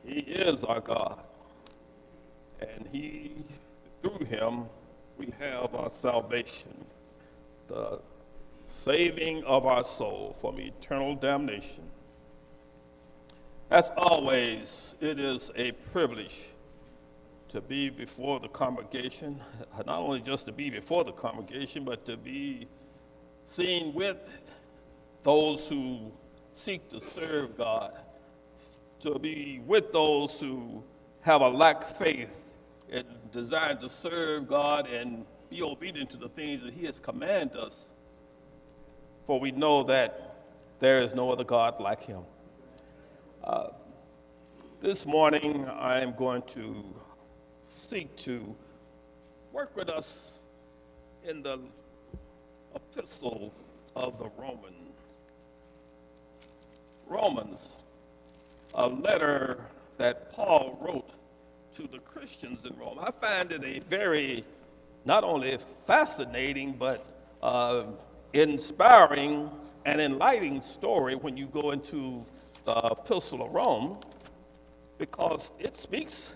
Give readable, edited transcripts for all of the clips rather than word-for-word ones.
He is our God. And through him, we have our salvation, the saving of our soul from eternal damnation. As always, it is a privilege to be before the congregation, not only just to be before the congregation, but to be seen with those who seek to serve God, to be with those who have a lack of faith and desire to serve God and be obedient to the things that he has commanded us. For we know that there is no other God like him. This morning, I am going to seek to work with us in the epistle of the Romans. Romans, a letter that Paul wrote to the Christians in Rome. I find it a very, not only fascinating, but inspiring and enlightening story when you go into the epistle of Rome, because it speaks,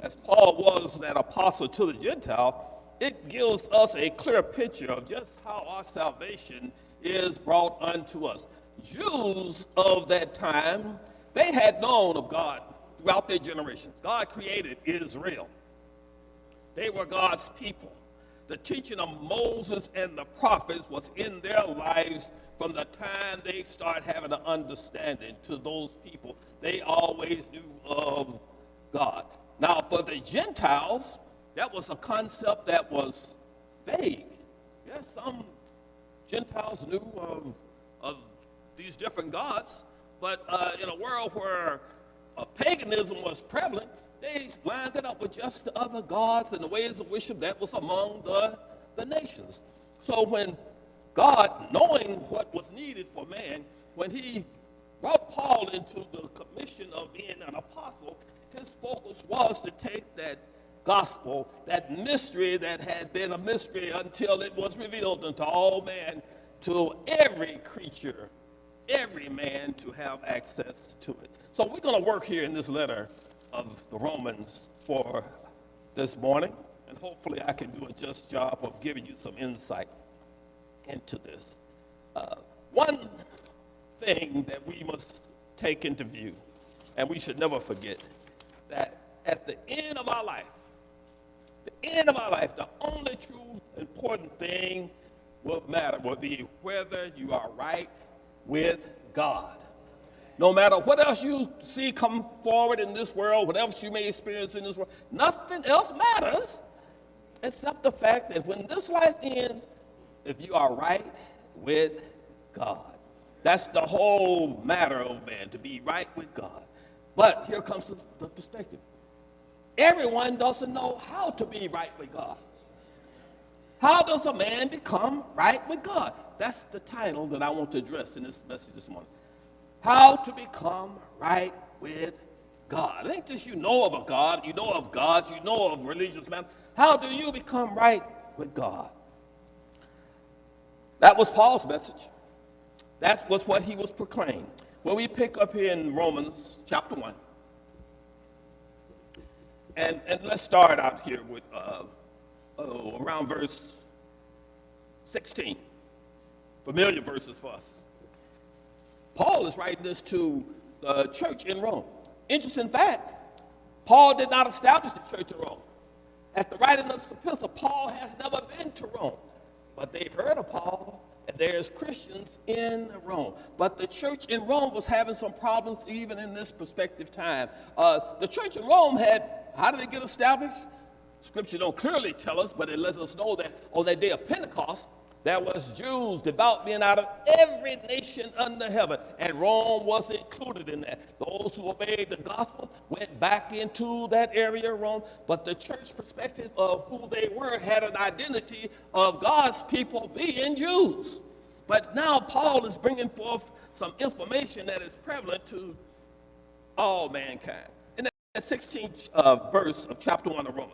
as Paul was that apostle to the Gentile, it gives us a clear picture of just how our salvation is brought unto us. Jews of that time, they had known of God throughout their generations. God created Israel. They were God's people. The teaching of Moses and the prophets was in their lives from the time they started having an understanding to those people. They always knew of God. Now, for the Gentiles, that was a concept that was vague. Yes, some Gentiles knew of these different gods, but in a world where paganism was prevalent, they lined it up with just the other gods and the ways of worship that was among the nations. So when God, knowing what was needed for man, when he brought Paul into the commission of being an apostle, his focus was to take that gospel, that mystery that had been a mystery until it was revealed unto all man, to every creature, every man to have access to it. So we're going to work here in this letter of the Romans for this morning, and hopefully I can do a just job of giving you some insight into this. One thing that we must take into view, and we should never forget, that at the end of our life, the only true important thing will matter will be whether you are right with God. No matter what else you see come forward in this world, what else you may experience in this world, nothing else matters except the fact that when this life ends, if you are right with God. That's the whole matter, oh man, to be right with God. But here comes the perspective. Everyone doesn't know how to be right with God. How does a man become right with God? That's the title that I want to address in this message this morning. How to become right with God. It ain't just you know of a God, you know of gods, you know of religious matters. How do you become right with God? That was Paul's message. That was what he was proclaiming. When we pick up here in Romans chapter 1, and let's start out here with around verse 16. Familiar verses for us. Paul is writing this to the church in Rome. Interesting fact, Paul did not establish the church in Rome. At the writing of this epistle, Paul has never been to Rome. But they've heard of Paul, and there's Christians in Rome. But the church in Rome was having some problems even in this prospective time. The church in Rome how did they get established? Scripture don't clearly tell us, but it lets us know that on that day of Pentecost, there was Jews, devout men out of every nation under heaven, and Rome was included in that. Those who obeyed the gospel went back into that area of Rome, but the church perspective of who they were had an identity of God's people being Jews. But now Paul is bringing forth some information that is prevalent to all mankind. In that 16th verse of chapter 1 of Romans,